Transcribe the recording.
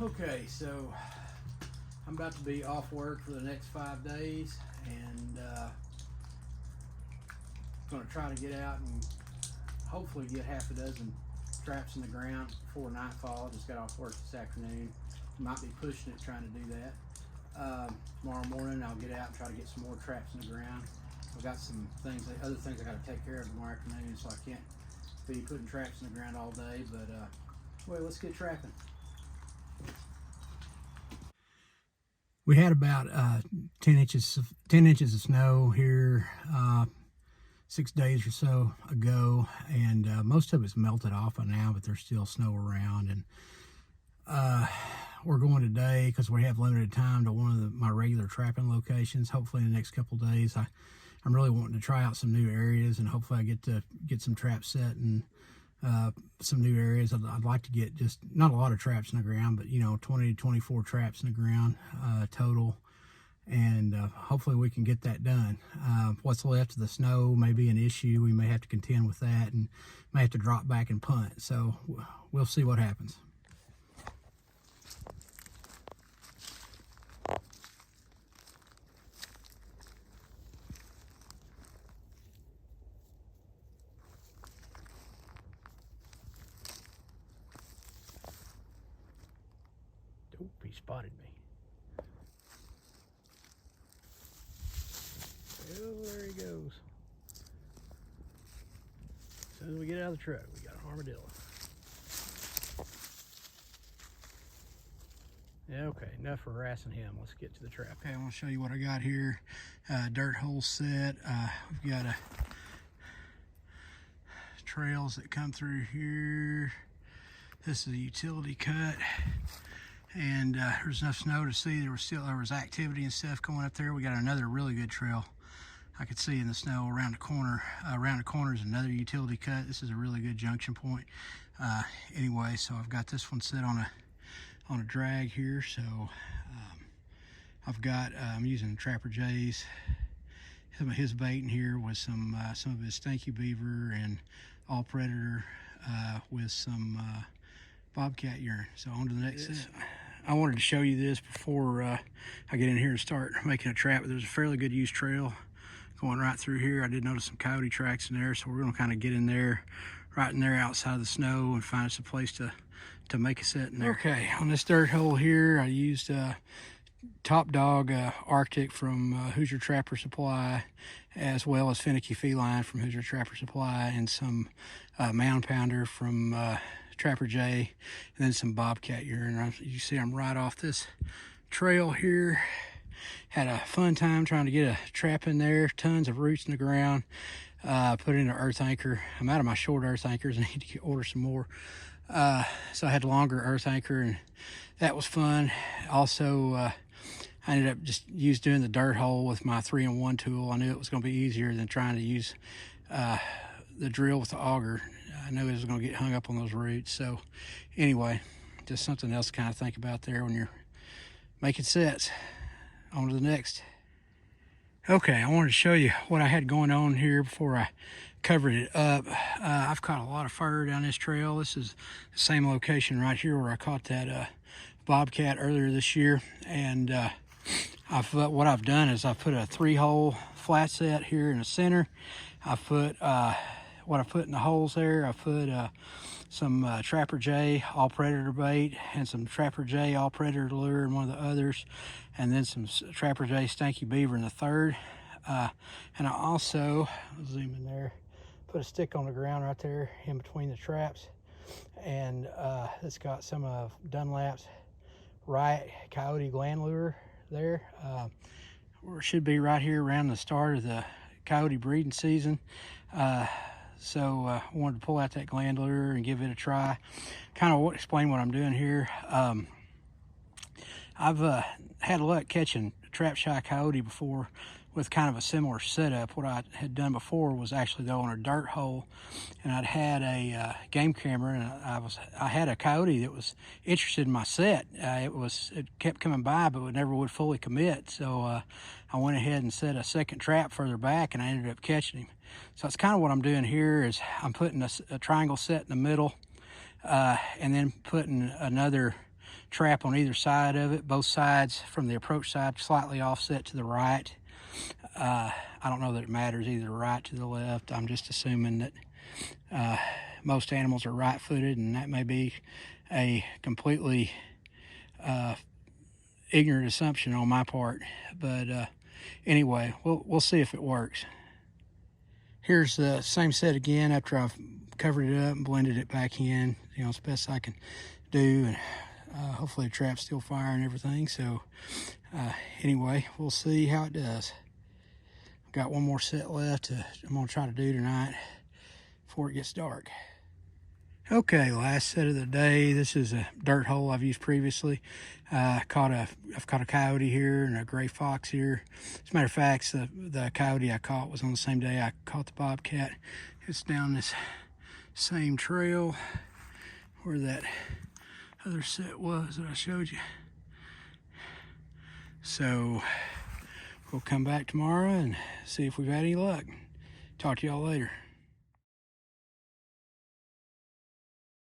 Okay, so I'm about to be off work for the next 5 days, and going to try to get out and hopefully get half a dozen traps in the ground before nightfall. Just got off work this afternoon. Might be pushing it trying to do that. Tomorrow morning I'll get out and try to get some more traps in the ground. I've got some things, other things I got to take care of tomorrow afternoon, so I can't be putting traps in the ground all day. But well, let's get trapping. We had about 10 inches of snow here 6 days or so ago, and most of it's melted off by now, but there's still snow around. And we're going today because we have limited time to one of my regular trapping locations. Hopefully in the next couple days, I'm really wanting to try out some new areas, and hopefully I get some traps set and some new areas. I'd like to get just not a lot of traps in the ground, but 20 to 24 traps in the ground total, and hopefully we can get that done. What's left of the snow may be an issue. We may have to contend with that and may have to drop back and punt, so we'll see what happens. Oh, he spotted me. Oh, there he goes. As soon as we get out of the truck, we got an armadillo. Yeah, okay, enough harassing him. Let's get to the trap. Okay, I want to show you what I got here. Dirt hole set. We've got trails that come through here. This is a utility cut. And there's enough snow to see there was activity and stuff going up there. We got another really good trail I could see in the snow around the corner. Around the corner is another utility cut. This is a really good junction point. Anyway, so I've got this one set on a drag here. So I'm using Trapper J's. Some of his bait in here was some of his Stanky Beaver and All Predator with some bobcat urine. So on to the next set. I wanted to show you this before I get in here and start making a trap. There's a fairly good used trail going right through here. I did notice some coyote tracks in there, so we're going to kind of get in there, right in there outside the snow, and find us a place to make a set in there. Okay, on this dirt hole here, I used Top Dog Arctic from Hoosier Trapper Supply, as well as Finicky Feline from Hoosier Trapper Supply, and some Mound Pounder from Trapper J, and then some bobcat urine. You see I'm right off this trail here. Had a fun time trying to get a trap in there. Tons of roots in the ground. Put in an earth anchor. I'm out of my short earth anchors. I need to order some more. So I had a longer earth anchor, and that was fun. Also, I ended up just doing the dirt hole with my 3-in-1 tool. I knew it was going to be easier than trying to use the drill with the auger. I knew it was going to get hung up on those roots. So anyway, just something else to kind of think about there when you're making sets. On to the next. Okay, I wanted to show you what I had going on here before I covered it up. I've caught a lot of fur down this trail. This is the same location right here where I caught that bobcat earlier this year. And what I've done is I've put a 3-hole flat set here in the center. I put what I put in the holes there. I put some Trapper J All Predator bait and some Trapper J All Predator lure in one of the others, and then some Trapper J Stanky Beaver in the third. And I also, I'll zoom in there, put a stick on the ground right there in between the traps, and it's got some of Dunlap's Riot Coyote Gland lure there. Or it should be right here around the start of the coyote breeding season. So I wanted to pull out that gland lure and give it a try. Kind of explain what I'm doing here. I've had luck catching trap shy coyote before with kind of a similar setup. What I had done before was actually though on a dirt hole, and I'd had a game camera, and I had a coyote that was interested in my set. It kept coming by, but it never would fully commit. So I went ahead and set a second trap further back, and I ended up catching him. So that's kind of what I'm doing here. Is I'm putting a triangle set in the middle, and then putting another trap on either side of it. Both sides from the approach side slightly offset to the right. I don't know that it matters either right to the left. I'm just assuming that most animals are right-footed, and that may be a completely ignorant assumption on my part. But anyway, we'll see if it works. Here's the same set again after I've covered it up and blended it back in, as best I can do, and hopefully the trap's still firing and everything. So anyway, we'll see how it does. I've got one more set left I'm gonna try to do tonight before it gets dark. Okay, last set of the day. This is a dirt hole I've used previously. I've caught a coyote here and a gray fox here. As a matter of fact, the coyote I caught was on the same day I caught the bobcat. It's down this same trail where that other set was that I showed you. So we'll come back tomorrow and see if we've had any luck. Talk to y'all later.